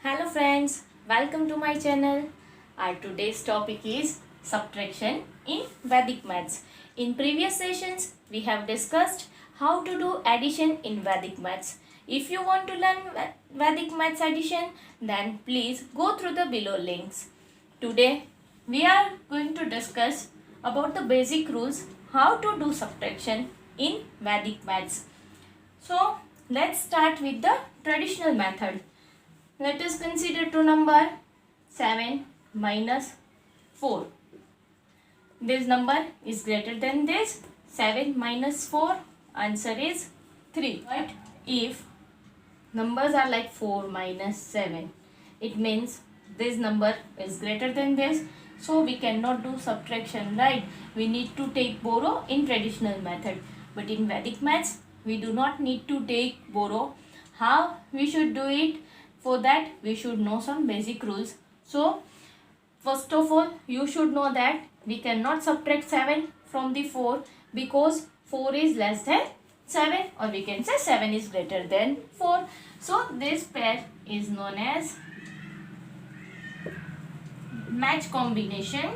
Hello friends, welcome to my channel. Our today's topic is subtraction in Vedic maths. In previous sessions, we have discussed how to do addition in Vedic maths. If you want to learn Vedic maths addition, then please go through the below links. Today, we are going to discuss about the basic rules how to do subtraction in Vedic maths. So, let's start with the traditional method. Let us consider two number 7 minus 4. This number is greater than this. 7 minus 4, answer is 3. But if numbers are like 4 minus 7, it means this number is greater than this. So we cannot do subtraction, right? We need to take borrow in traditional method. But in Vedic maths, we do not need to take borrow. How we should do it? For that, we should know some basic rules. So, first of all, you should know that we cannot subtract 7 from the 4 because 4 is less than 7, or we can say 7 is greater than 4. So, this pair is known as match combination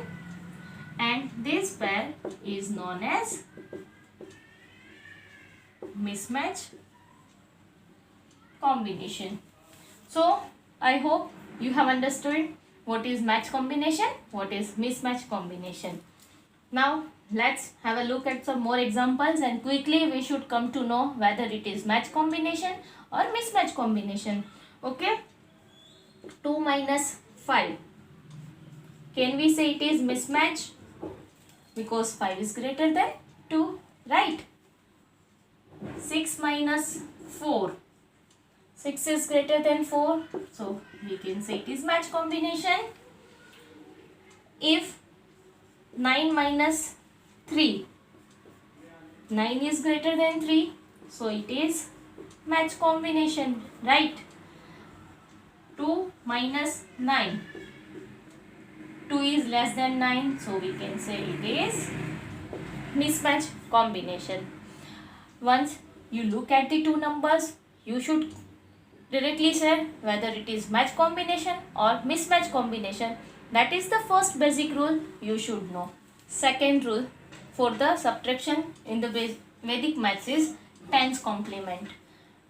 and this pair is known as mismatch combination. So, I hope you have understood what is match combination, what is mismatch combination. Now, let's have a look at some more examples and quickly we should come to know whether it is match combination or mismatch combination. Okay? 2 minus 5. Can we say it is mismatch? Because 5 is greater than 2, right? 6 minus 4. 6 is greater than 4, so we can say it is match combination. If 9 minus 3, 9 is greater than 3, so it is match combination, right? 2 minus 9, 2 is less than 9, so we can say it is mismatch combination. Once you look at the two numbers, you should directly say whether it is match combination or mismatch combination. That is the first basic rule you should know. Second rule for the subtraction in the Vedic maths is tens complement.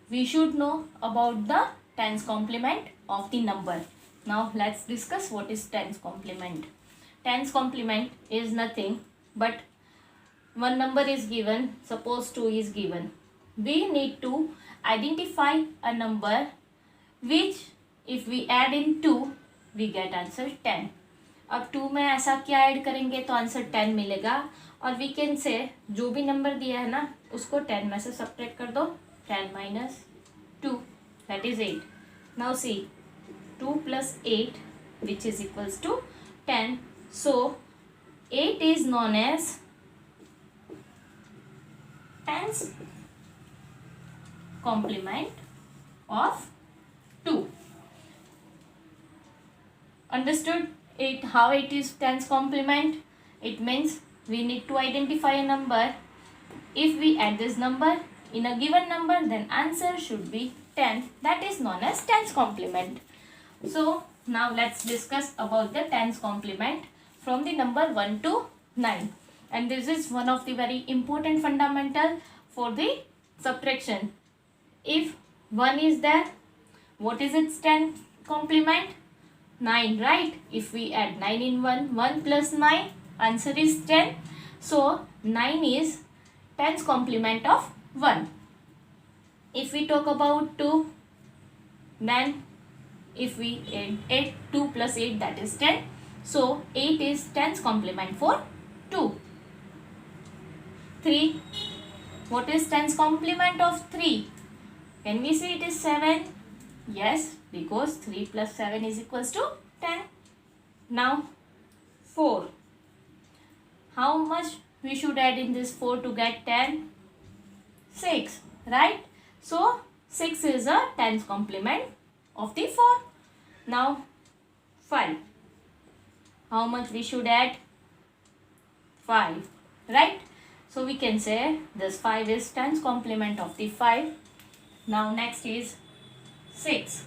We should know about the tens complement of the number. Now let's discuss what is tens complement. Tens complement is nothing but one number is given, suppose 2 is given. We need to identify a number which if we add in 2 we get answer 10. अब 2 में ऐसा क्या add करेंगे तो answer 10 मिलेगा और we can say जो भी नंबर दिया है ना उसको 10 में से सब्ट्रैक्ट कर दो. 10 minus 2 that is 8. Now see 2 plus 8 which is equals to 10. So 8 is known as tens complement of 2. Understood it how it is tens complement? It means we need to identify a number. If we add this number in a given number, then answer should be 10. That is known as tens complement. So now let's discuss about the tens complement from the number 1 to 9. And this is one of the very important fundamental for the subtraction. If 1 is there, what is its tens complement? 9, right? If we add 9 in 1, 1 plus 9, answer is 10. So 9 is tens complement of 1. If we talk about 2, then if we add 8, 2 plus 8, that is 10. So 8 is tens complement for 2. 3, what is tens complement of 3? Can we say it is 7? Yes, because 3 plus 7 is equals to 10. Now 4. How much we should add in this 4 to get 10? 6, right? So 6 is a tens complement of the 4. Now 5. How much we should add? 5, right? So we can say this 5 is tens complement of the 5. Now next is 6.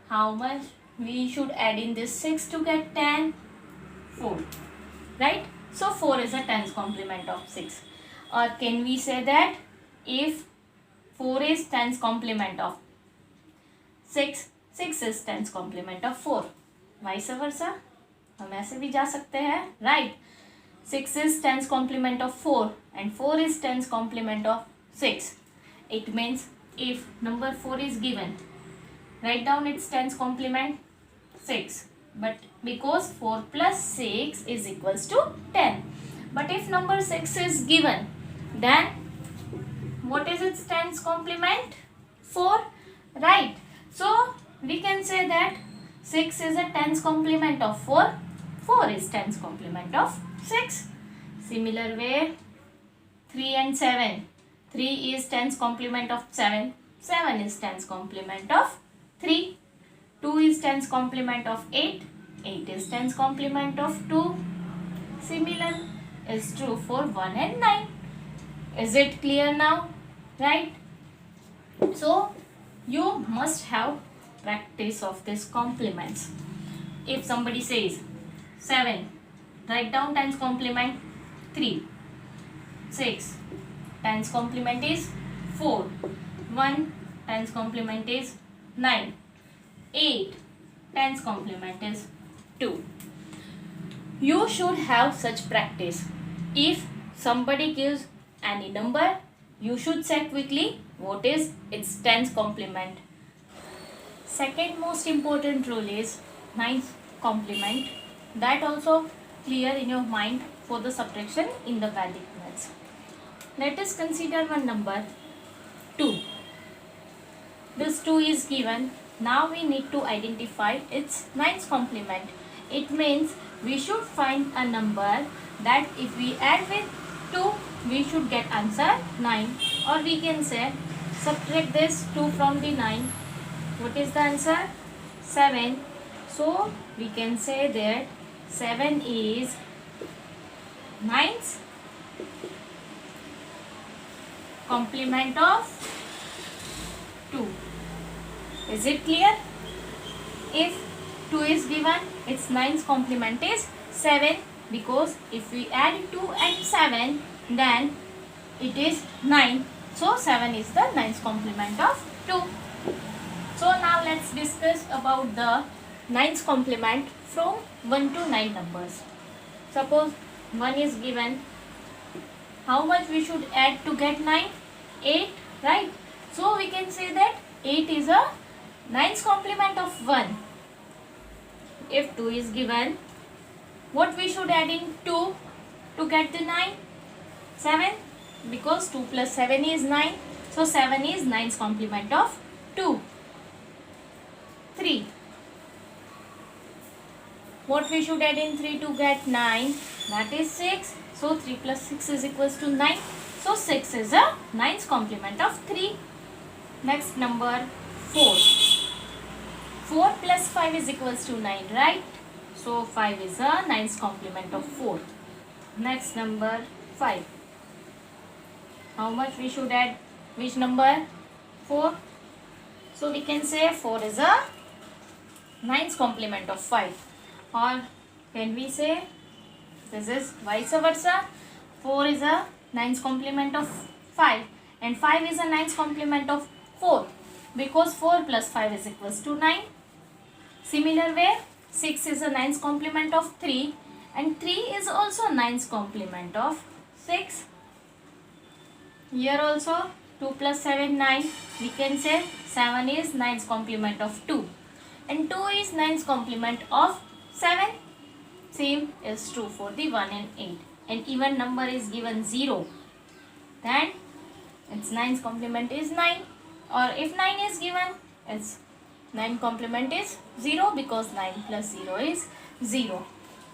how much we should add in this 6 to get 10? 4, right? So 4 is a tens complement of 6. Or can we say that if 4 is tens complement of 6, 6 is tens complement of 4, vice versa. हम ऐसे भी जा सकते हैं, right? 6 is tens complement of 4 and 4 is tens complement of 6. It means if number 4 is given, write down its tens complement 6. But because 4 plus 6 is equals to 10. But if number 6 is given, then what is its tens complement? 4, right? So we can say that 6 is a tens complement of 4. 4 is tens complement of 6. Similar way, 3 and 7. 3 is tens complement of 7. 7 is tens complement of 3. 2 is tens complement of 8. 8 is tens complement of 2. Similar is true for 1 and 9. Is it clear now? Right? So you must have practice of this complements. If somebody says 7, write down tens complement 3. 6, tens complement is 4. 1, tens complement is 9. 8, tens complement is 2. You should have such practice. If somebody gives any number, you should say quickly what is its tens complement. Second most important rule is ninth complement. That also clear in your mind for the subtraction in the Vedic maths. Let us consider one number 2. This 2 is given. Now we need to identify its ninth complement. It means we should find a number that if we add with 2, we should get answer 9. Or we can say subtract this 2 from the 9. What is the answer? 7. So we can say that 7 is 9th complement of 2. Is it clear? If 2 is given, its 9th complement is 7, because if we add 2 and 7, then it is 9. So 7 is the 9th complement of 2. So now let's discuss about the 9th complement from 1 to 9 numbers. Suppose 1 is given. How much we should add to get 9? 8, right? So we can say that 8 is a 9th complement of 1. If 2 is given, what we should add in 2 to get the 9? 7, because 2 plus 7 is 9. So 7 is 9th complement of 2. 3. What we should add in 3 to get 9? That is 6. So 3 plus 6 is equals to 9. So 6 is a 9th complement of 3. Next number 4. 4 plus 5 is equals to 9, right? So 5 is a 9th complement of 4. Next number 5. How much we should add? Which number? 4. So we can say 4 is a 9th complement of 5. Or can we say this is vice versa? 4 is a 9th complement of 5 and 5 is a 9th complement of 4, because 4 plus 5 is equals to 9. Similar way, 6 is a 9th complement of 3 and 3 is also 9th complement of 6. Here also 2 plus 7 9. We can say 7 is 9th complement of 2 and 2 is 9th complement of 7. Same is true for the 1 and 8. An even number is given 0, then its 9th complement is 9. Or if 9 is given, its 9th complement is 0, because 9 plus 0 is 0.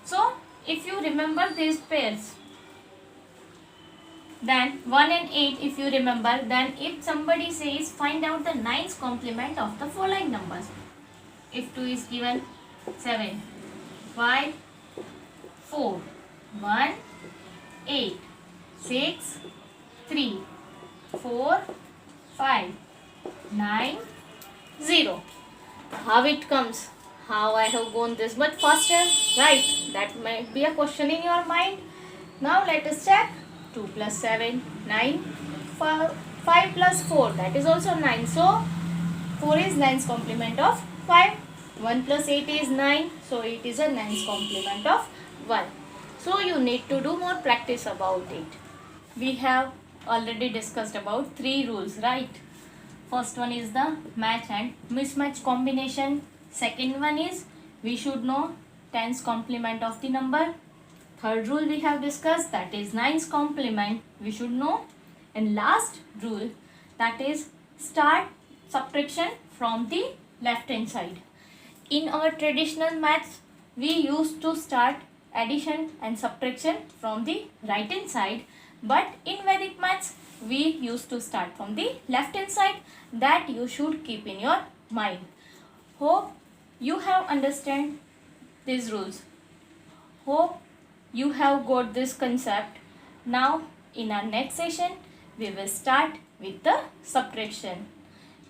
So if you remember these pairs, then 1 and 8 if you remember, then if somebody says find out the 9th complement of the following numbers. If 2 is given, 7, 5, 4, 1, 8, 6, 3, 4, 5, 9, 0. how it comes, how I have gone this much faster, right? That might be a question in your mind. Now let us check. 2 plus 7, 9. 5 plus 4, that is also 9. So 4 is 9's complement of 5. 1 plus 8 is 9. So it is a 9's complement of 1. So you need to do more practice about it. We have already discussed about 3 rules, right? First one is the match and mismatch combination. Second one is we should know tens complement of the number. Third rule we have discussed, that is 9's complement we should know. And last rule, that is start subtraction from the left hand side. In our traditional maths, we used to start addition and subtraction from the right hand side, but in Vedic maths we used to start from the left hand side. That you should keep in your mind. Hope you have understand these rules. Hope you have got this concept. Now in our next session we will start with the subtraction.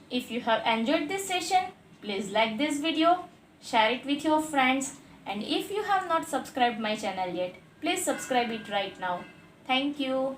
If you have enjoyed this session, please like this video, share it with your friends, and if you have not subscribed my channel yet, please subscribe it right now. Thank you.